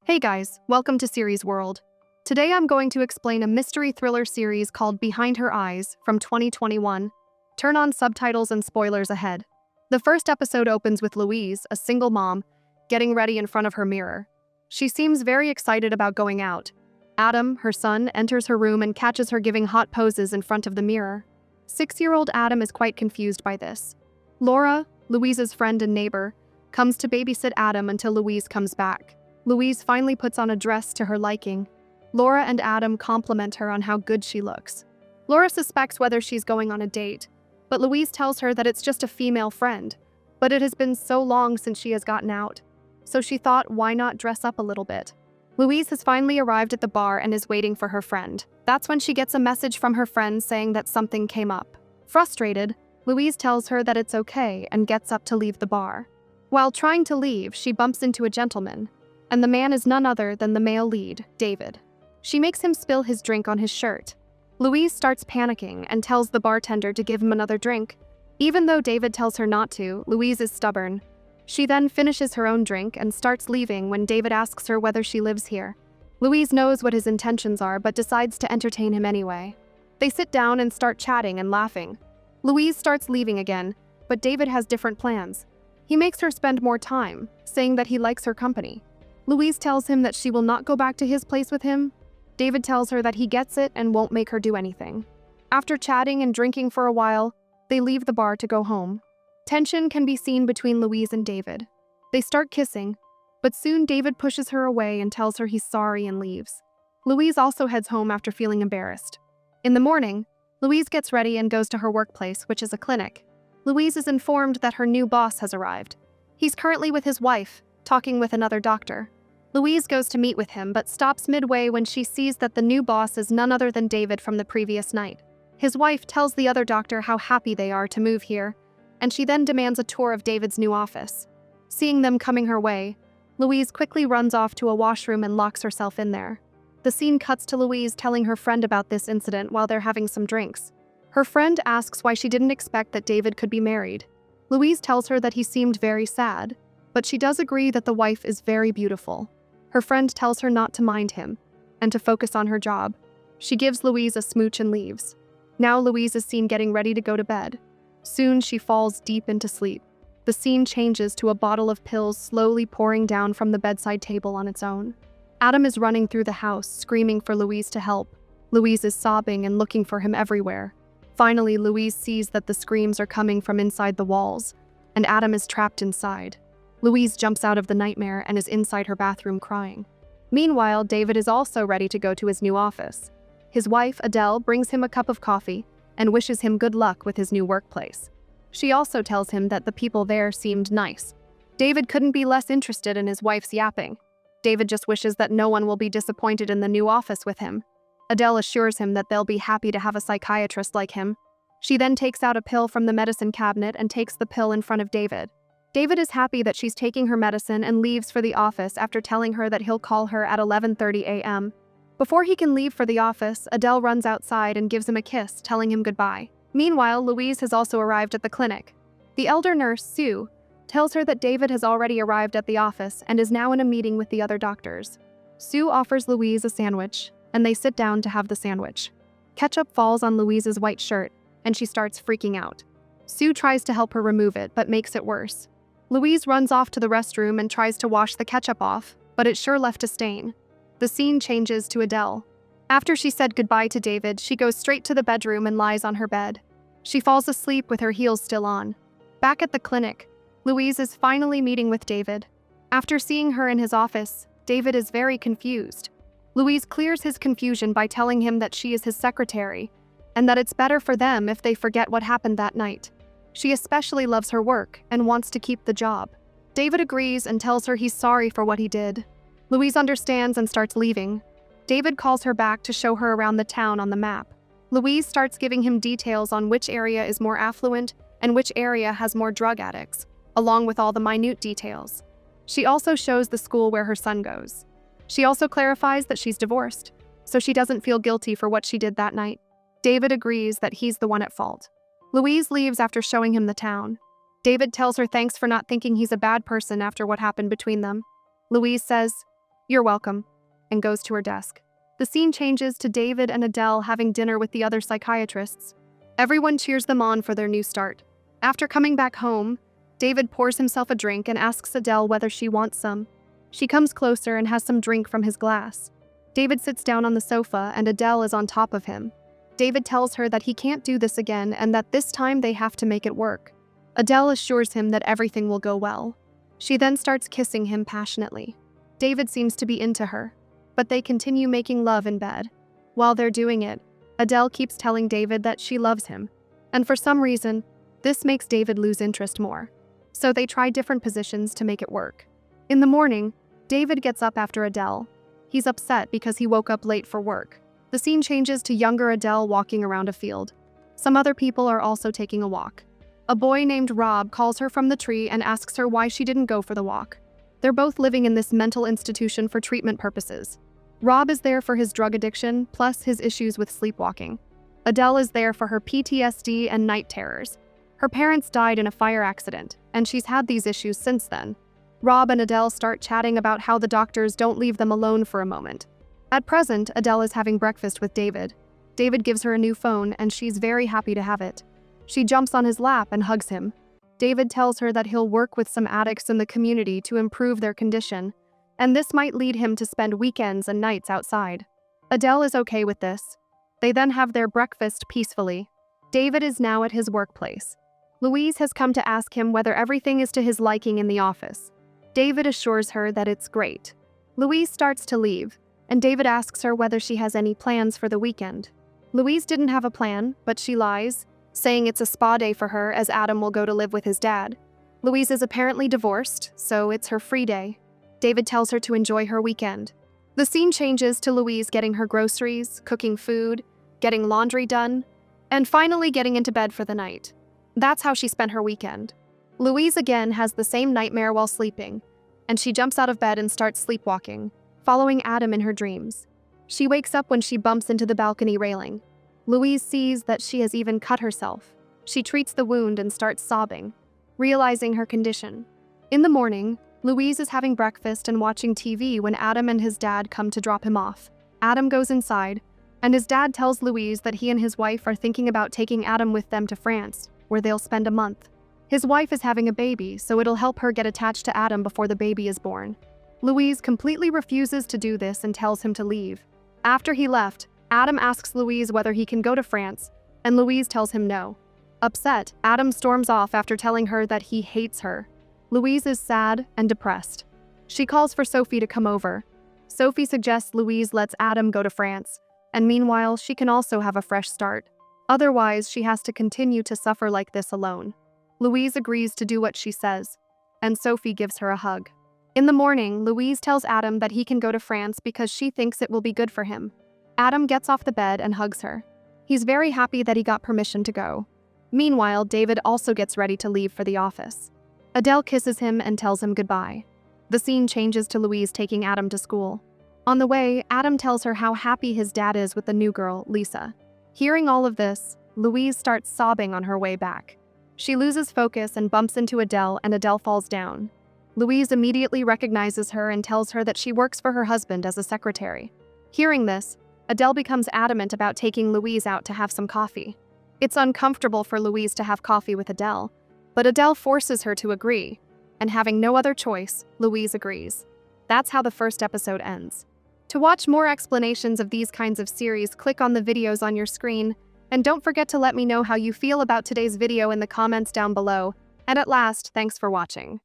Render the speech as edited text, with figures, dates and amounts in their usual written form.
Hey guys, welcome to Series World. Today I'm going to explain a mystery thriller series called Behind Her Eyes from 2021. Turn on subtitles and spoilers ahead. The first episode opens with Louise, a single mom, getting ready in front of her mirror. She seems very excited about going out. Adam, her son, enters her room and catches her giving hot poses in front of the mirror. 6-year-old Adam is quite confused by this. Laura, Louise's friend and neighbor, comes to babysit Adam until Louise comes back. Louise finally puts on a dress to her liking. Laura and Adam compliment her on how good she looks. Laura suspects whether she's going on a date, but Louise tells her that it's just a female friend. But it has been so long since she has gotten out, so she thought, why not dress up a little bit? Louise has finally arrived at the bar and is waiting for her friend. That's when she gets a message from her friend saying that something came up. Frustrated, Louise tells her that it's okay and gets up to leave the bar. While trying to leave, she bumps into a gentleman, and the man is none other than the male lead, David. She makes him spill his drink on his shirt. Louise starts panicking and tells the bartender to give him another drink. Even though David tells her not to, Louise is stubborn. She then finishes her own drink and starts leaving when David asks her whether she lives here. Louise knows what his intentions are but decides to entertain him anyway. They sit down and start chatting and laughing. Louise starts leaving again, but David has different plans. He makes her spend more time, saying that he likes her company. Louise tells him that she will not go back to his place with him. David tells her that he gets it and won't make her do anything. After chatting and drinking for a while, they leave the bar to go home. Tension can be seen between Louise and David. They start kissing, but soon David pushes her away and tells her he's sorry and leaves. Louise also heads home after feeling embarrassed. In the morning, Louise gets ready and goes to her workplace, which is a clinic. Louise is informed that her new boss has arrived. He's currently with his wife, talking with another doctor. Louise goes to meet with him but stops midway when she sees that the new boss is none other than David from the previous night. His wife tells the other doctor how happy they are to move here, and she then demands a tour of David's new office. Seeing them coming her way, Louise quickly runs off to a washroom and locks herself in there. The scene cuts to Louise telling her friend about this incident while they're having some drinks. Her friend asks why she didn't expect that David could be married. Louise tells her that he seemed very sad, but she does agree that the wife is very beautiful. Her friend tells her not to mind him and to focus on her job. She gives Louise a smooch and leaves. Now Louise is seen getting ready to go to bed. Soon she falls deep into sleep. The scene changes to a bottle of pills slowly pouring down from the bedside table on its own. Adam is running through the house, screaming for Louise to help. Louise is sobbing and looking for him everywhere. Finally, Louise sees that the screams are coming from inside the walls, and Adam is trapped inside. Louise jumps out of the nightmare and is inside her bathroom crying. Meanwhile, David is also ready to go to his new office. His wife, Adele, brings him a cup of coffee and wishes him good luck with his new workplace. She also tells him that the people there seemed nice. David couldn't be less interested in his wife's yapping. David just wishes that no one will be disappointed in the new office with him. Adele assures him that they'll be happy to have a psychiatrist like him. She then takes out a pill from the medicine cabinet and takes the pill in front of David. David is happy that she's taking her medicine and leaves for the office after telling her that he'll call her at 11:30 a.m. Before he can leave for the office, Adele runs outside and gives him a kiss, telling him goodbye. Meanwhile, Louise has also arrived at the clinic. The elder nurse, Sue, tells her that David has already arrived at the office and is now in a meeting with the other doctors. Sue offers Louise a sandwich, and they sit down to have the sandwich. Ketchup falls on Louise's white shirt, and she starts freaking out. Sue tries to help her remove it, but makes it worse. Louise runs off to the restroom and tries to wash the ketchup off, but it sure left a stain. The scene changes to Adele. After she said goodbye to David, she goes straight to the bedroom and lies on her bed. She falls asleep with her heels still on. Back at the clinic, Louise is finally meeting with David. After seeing her in his office, David is very confused. Louise clears his confusion by telling him that she is his secretary, and that it's better for them if they forget what happened that night. She especially loves her work and wants to keep the job. David agrees and tells her he's sorry for what he did. Louise understands and starts leaving. David calls her back to show her around the town on the map. Louise starts giving him details on which area is more affluent and which area has more drug addicts, along with all the minute details. She also shows the school where her son goes. She also clarifies that she's divorced, so she doesn't feel guilty for what she did that night. David agrees that he's the one at fault. Louise leaves after showing him the town. David tells her thanks for not thinking he's a bad person after what happened between them. Louise says, "You're welcome," and goes to her desk. The scene changes to David and Adele having dinner with the other psychiatrists. Everyone cheers them on for their new start. After coming back home, David pours himself a drink and asks Adele whether she wants some. She comes closer and has some drink from his glass. David sits down on the sofa and Adele is on top of him. David tells her that he can't do this again and that this time they have to make it work. Adele assures him that everything will go well. She then starts kissing him passionately. David seems to be into her, but they continue making love in bed. While they're doing it, Adele keeps telling David that she loves him, and for some reason, this makes David lose interest more. So they try different positions to make it work. In the morning, David gets up after Adele. He's upset because he woke up late for work. The scene changes to younger Adele walking around a field. Some other people are also taking a walk. A boy named Rob calls her from the tree and asks her why she didn't go for the walk. They're both living in this mental institution for treatment purposes. Rob is there for his drug addiction, plus his issues with sleepwalking. Adele is there for her PTSD and night terrors. Her parents died in a fire accident, and she's had these issues since then. Rob and Adele start chatting about how the doctors don't leave them alone for a moment. At present, Adele is having breakfast with David. David gives her a new phone, and she's very happy to have it. She jumps on his lap and hugs him. David tells her that he'll work with some addicts in the community to improve their condition, and this might lead him to spend weekends and nights outside. Adele is okay with this. They then have their breakfast peacefully. David is now at his workplace. Louise has come to ask him whether everything is to his liking in the office. David assures her that it's great. Louise starts to leave, and David asks her whether she has any plans for the weekend. Louise didn't have a plan, but she lies, saying it's a spa day for her as Adam will go to live with his dad. Louise is apparently divorced, so it's her free day. David tells her to enjoy her weekend. The scene changes to Louise getting her groceries, cooking food, getting laundry done, and finally getting into bed for the night. That's how she spent her weekend. Louise again has the same nightmare while sleeping, and she jumps out of bed and starts sleepwalking, following Adam in her dreams. She wakes up when she bumps into the balcony railing. Louise sees that she has even cut herself. She treats the wound and starts sobbing, realizing her condition. In the morning, Louise is having breakfast and watching TV when Adam and his dad come to drop him off. Adam goes inside, and his dad tells Louise that he and his wife are thinking about taking Adam with them to France, where they'll spend a month. His wife is having a baby, so it'll help her get attached to Adam before the baby is born. Louise completely refuses to do this and tells him to leave. After he left, Adam asks Louise whether he can go to France, and Louise tells him no. Upset, Adam storms off after telling her that he hates her. Louise is sad and depressed. She calls for Sophie to come over. Sophie suggests Louise lets Adam go to France, and meanwhile, she can also have a fresh start. Otherwise, she has to continue to suffer like this alone. Louise agrees to do what she says, and Sophie gives her a hug. In the morning, Louise tells Adam that he can go to France because she thinks it will be good for him. Adam gets off the bed and hugs her. He's very happy that he got permission to go. Meanwhile, David also gets ready to leave for the office. Adele kisses him and tells him goodbye. The scene changes to Louise taking Adam to school. On the way, Adam tells her how happy his dad is with the new girl, Lisa. Hearing all of this, Louise starts sobbing on her way back. She loses focus and bumps into Adele, and Adele falls down. Louise immediately recognizes her and tells her that she works for her husband as a secretary. Hearing this, Adele becomes adamant about taking Louise out to have some coffee. It's uncomfortable for Louise to have coffee with Adele, but Adele forces her to agree, and having no other choice, Louise agrees. That's how the first episode ends. To watch more explanations of these kinds of series, click on the videos on your screen, and don't forget to let me know how you feel about today's video in the comments down below. And at last, thanks for watching.